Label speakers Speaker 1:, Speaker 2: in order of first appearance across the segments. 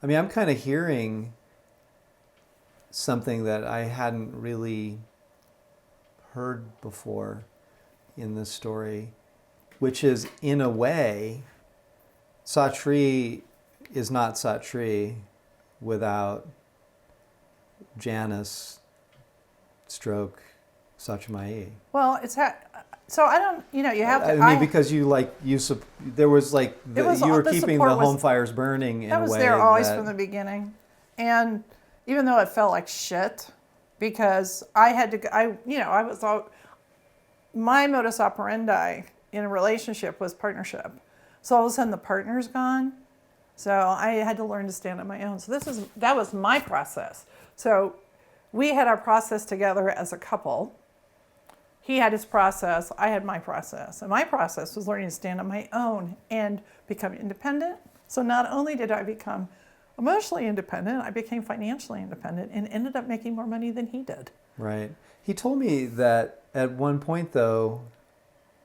Speaker 1: I mean, I'm kind of hearing something that I hadn't really heard before in this story, which is, in a way, Sat Shree is not Sat Shree without Janice stroke Satyamayi.
Speaker 2: Well, so I don't, you have to.
Speaker 1: I mean, because there was like, you were keeping the home fires burning in a way.
Speaker 2: That was there always from the beginning. And even though it felt like shit, because my modus operandi in a relationship was partnership. So all of a sudden the partner's gone. So I had to learn to stand on my own. So that was my process. So we had our process together as a couple. He had his process, I had my process. And my process was learning to stand on my own and become independent. So not only did I become emotionally independent, I became financially independent and ended up making more money than he did.
Speaker 1: Right. He told me that at one point, though,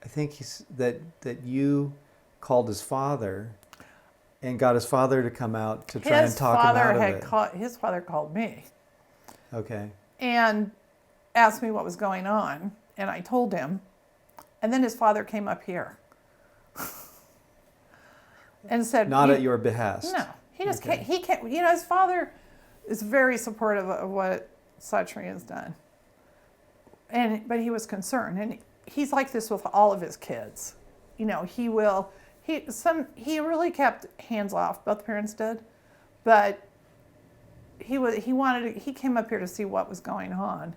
Speaker 1: I think that you called his father and got his father to come out to try and talk him out of it.
Speaker 2: His father called me.
Speaker 1: Okay.
Speaker 2: And asked me what was going on. And I told him. And then his father came up here. And said...
Speaker 1: Not at your behest.
Speaker 2: No. He can't, his father is very supportive of what Sat Shree has done. But he was concerned. And he's like this with all of his kids. He really kept hands off, both parents did. But he came up here to see what was going on.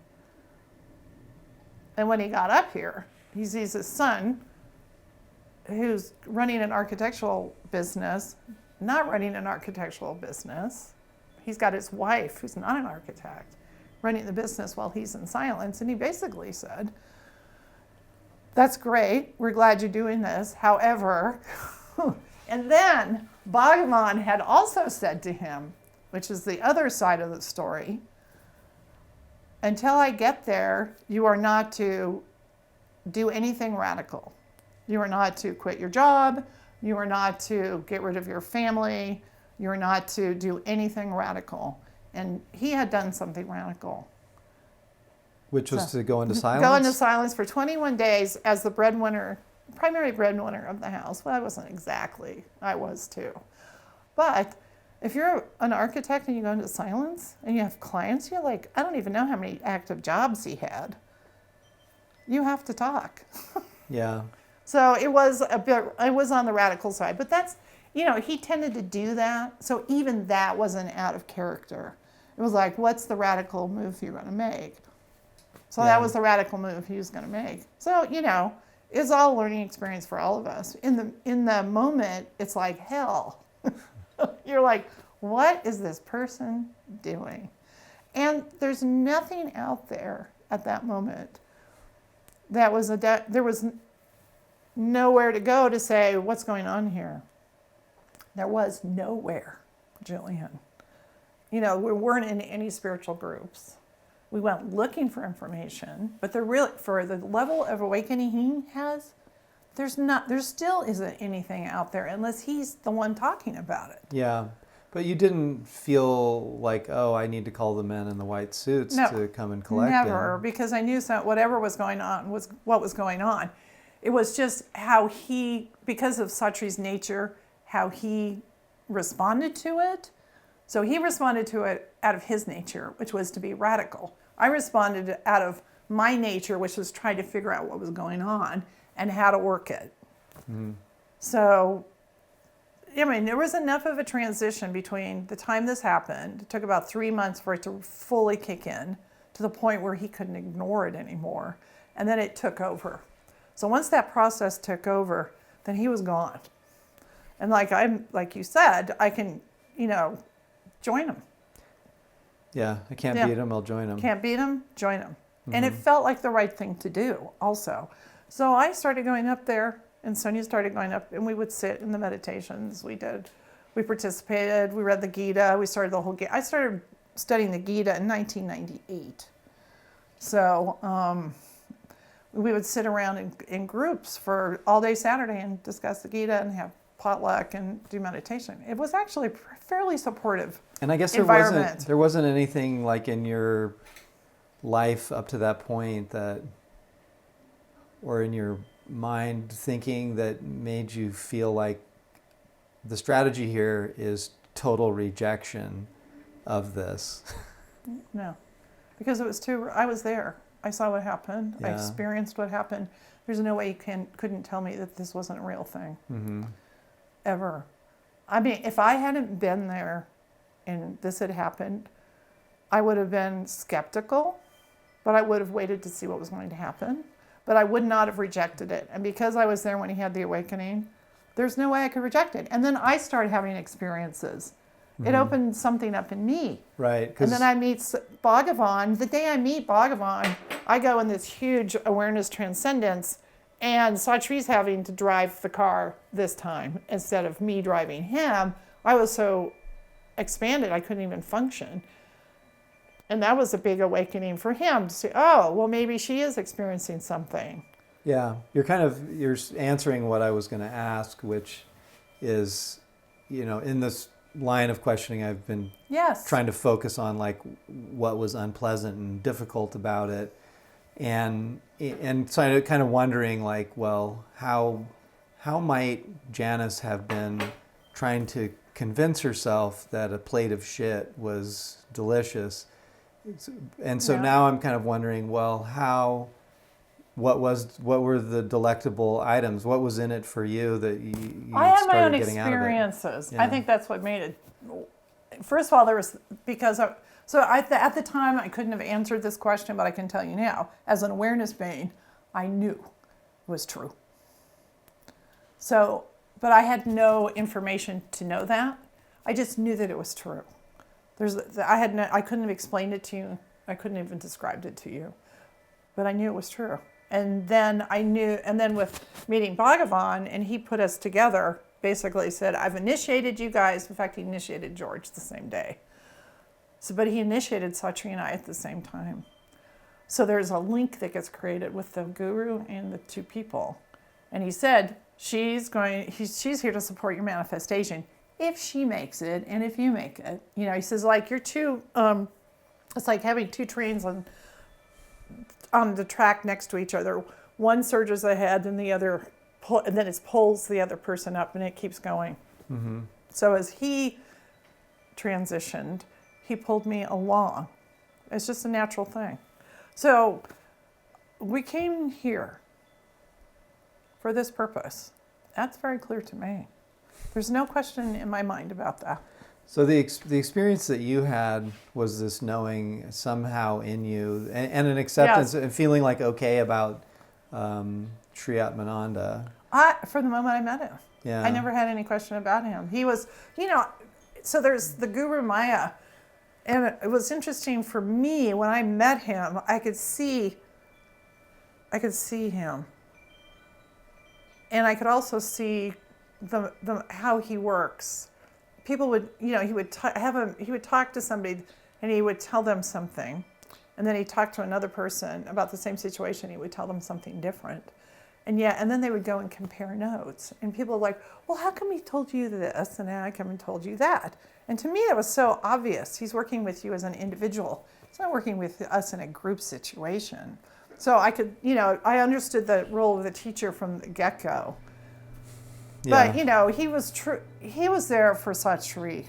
Speaker 2: And when he got up here, he sees his son, who's running an architectural business, not running an architectural business. He's got his wife, who's not an architect, running the business while he's in silence. And he basically said, "That's great. We're glad you're doing this. However," and then Bhagavan had also said to him, which is the other side of the story, "Until I get there, you are not to do anything radical. You are not to quit your job. You are not to get rid of your family. You are not to do anything radical." And he had done something radical.
Speaker 1: Which was to go into silence?
Speaker 2: Go into silence for 21 days as the primary breadwinner of the house. Well, I wasn't exactly. I was too. But if you're an architect and you go into silence and you have clients, you're like, I don't even know how many active jobs he had. You have to talk.
Speaker 1: Yeah.
Speaker 2: So it was on the radical side. But that's, he tended to do that. So even that wasn't out of character. It was like, what's the radical move you're going to make? So that was the radical move he was going to make. So, it's all a learning experience for all of us. In the moment, it's like hell. You're like, what is this person doing? And there's nothing out there at that moment there was nowhere to go to say, what's going on here? There was nowhere, Julian. We weren't in any spiritual groups. We went looking for information, but for the level of awakening he has, there still isn't anything out there unless he's the one talking about it.
Speaker 1: Yeah, but you didn't feel like, oh, I need to call the men in the white suits to come and collect him.
Speaker 2: Never, because I knew whatever was going on was what was going on. It was just how because of Sat Shree's nature, how he responded to it. So he responded to it out of his nature, which was to be radical. I responded out of my nature, which was trying to figure out what was going on and how to work it. Mm-hmm. So, there was enough of a transition between the time this happened. It took about 3 months for it to fully kick in to the point where he couldn't ignore it anymore. And then it took over. So once that process took over, then he was gone. And like you said, I can, join him.
Speaker 1: Yeah, I can't beat him, I'll join him.
Speaker 2: Can't beat him, join him. Mm-hmm. And it felt like the right thing to do also. So I started going up there, and Sonia started going up, and we would sit in the meditations. We participated, we read the Gita, we started the whole Gita. I started studying the Gita in 1998. So we would sit around in groups for all day Saturday and discuss the Gita and have potluck and do meditation. It was actually fairly supportive
Speaker 1: And I guess
Speaker 2: environment.
Speaker 1: there wasn't anything like in your life up to that point that, or in your mind thinking that made you feel like the strategy here is total rejection of this.
Speaker 2: No, because it was too. I was there. I saw what happened. I
Speaker 1: Yeah.
Speaker 2: experienced what happened. There's no way you couldn't tell me that this wasn't a real thing.
Speaker 1: Mm-hmm.
Speaker 2: Ever. I mean, if I hadn't been there and this had happened, I would have been skeptical, but I would have waited to see what was going to happen. But I would not have rejected it. And because I was there when he had the awakening, there's no way I could reject it. And then I started having experiences. It opened something up in me.
Speaker 1: Right.
Speaker 2: And then I meet Bhagavan. The day I meet Bhagavan, I go in this huge awareness transcendence, and Sat Shree's having to drive the car this time instead of me driving him. I was so expanded I couldn't even function. And that was a big awakening for him to say, oh, well, maybe she is experiencing something.
Speaker 1: Yeah, you're answering what I was going to ask, which is, in this line of questioning, I've been
Speaker 2: Yes.
Speaker 1: trying to focus on like what was unpleasant and difficult about it, and so kind of wondering like, well, how might Janice have been trying to convince herself that a plate of shit was delicious, and so
Speaker 2: Yeah.
Speaker 1: now I'm kind of wondering, well, what were the delectable items? What was in it for you that you
Speaker 2: I had my own
Speaker 1: started getting out of it?
Speaker 2: experiences.
Speaker 1: Yeah.
Speaker 2: I think that's what made it. First of all, at the time I couldn't have answered this question, but I can tell you now, as an awareness being, I knew it was true. So, but I had no information to know that. I just knew that it was true. I couldn't have explained it to you. I couldn't even described it to you, but I knew it was true. And then with meeting Bhagavan, and he put us together, basically said, I've initiated you guys. In fact, he initiated George the same day. But he initiated Sat Shree and I at the same time. So there's a link that gets created with the guru and the two people. And he said, she's here to support your manifestation if she makes it and if you make it. He says, like, you're two, it's like having two trains on the track next to each other. One surges ahead and the other, and then it pulls the other person up and it keeps going.
Speaker 1: Mm-hmm.
Speaker 2: So as he transitioned, he pulled me along. It's just a natural thing. So we came here for this purpose. That's very clear to me. There's no question in my mind about that.
Speaker 1: So the experience that you had was this knowing somehow in you and an acceptance and feeling like okay about Sri Atmananda.
Speaker 2: From the moment I met him.
Speaker 1: Yeah.
Speaker 2: I never had any question about him. He was, so there's the Guru Maya. And it was interesting for me when I met him, I could see him. And I could also see the how he works. People would, he would he would talk to somebody and he would tell them something. And then he'd talk to another person about the same situation. He would tell them something different. And then they would go and compare notes. And people were like, well, how come he told you this and I come and told you that? And to me, that was so obvious. He's working with you as an individual. He's not working with us in a group situation. So I could, I understood the role of the teacher from the get-go.
Speaker 1: Yeah.
Speaker 2: But, he was true. He was there for Sat Shree.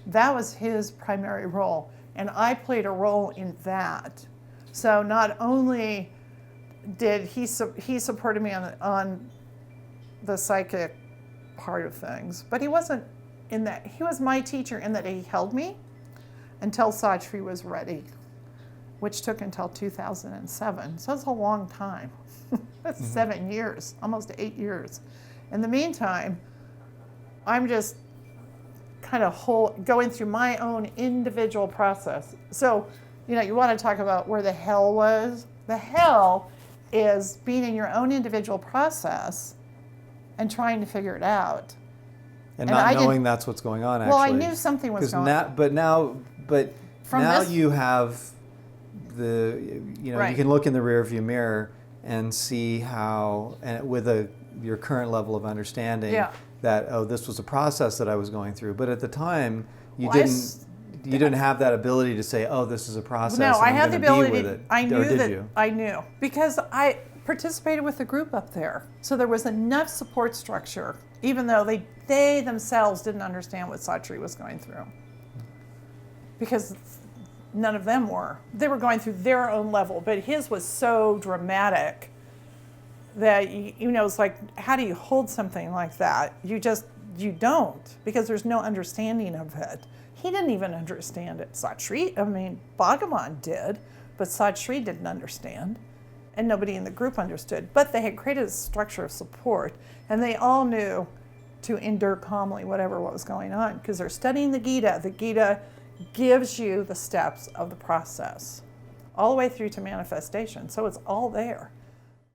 Speaker 2: That was his primary role. And I played a role in that. So not only did he supported me on the psychic part of things, but he wasn't in that. He was my teacher in that he held me until Sat Shree was ready, which took until 2007. So that's a long time. That's 7 years, almost 8 years. In the meantime, I'm just kind of going through my own individual process. So, you want to talk about where the hell was? The hell is being in your own individual process and trying to figure it out.
Speaker 1: And not knowing that's what's going on, actually.
Speaker 2: Well, I knew something was going on.
Speaker 1: But now you have you can look in the rearview mirror and see how, with your current level of understanding, that, oh, this was a process that I was going through. But at the time, you
Speaker 2: Well,
Speaker 1: didn't have that ability to say, oh, this is a process.
Speaker 2: No,
Speaker 1: and
Speaker 2: I
Speaker 1: I'm
Speaker 2: had the
Speaker 1: gonna be
Speaker 2: ability.
Speaker 1: with it.
Speaker 2: I knew
Speaker 1: Or did
Speaker 2: that.
Speaker 1: you?
Speaker 2: I knew because I participated with the group up there, so there was enough support structure, even though they themselves didn't understand what Sat Shree was going through, because none of them were. They were going through their own level, but his was so dramatic that it's like, how do you hold something like that? You don't, because there's no understanding of it. He didn't even understand it. Sat Shree, Bhagavan did, but Sat Shree didn't understand, and nobody in the group understood. But they had created a structure of support, and they all knew to endure calmly whatever was going on, because they're studying the Gita. The Gita gives you the steps of the process, all the way through to manifestation. So it's all there.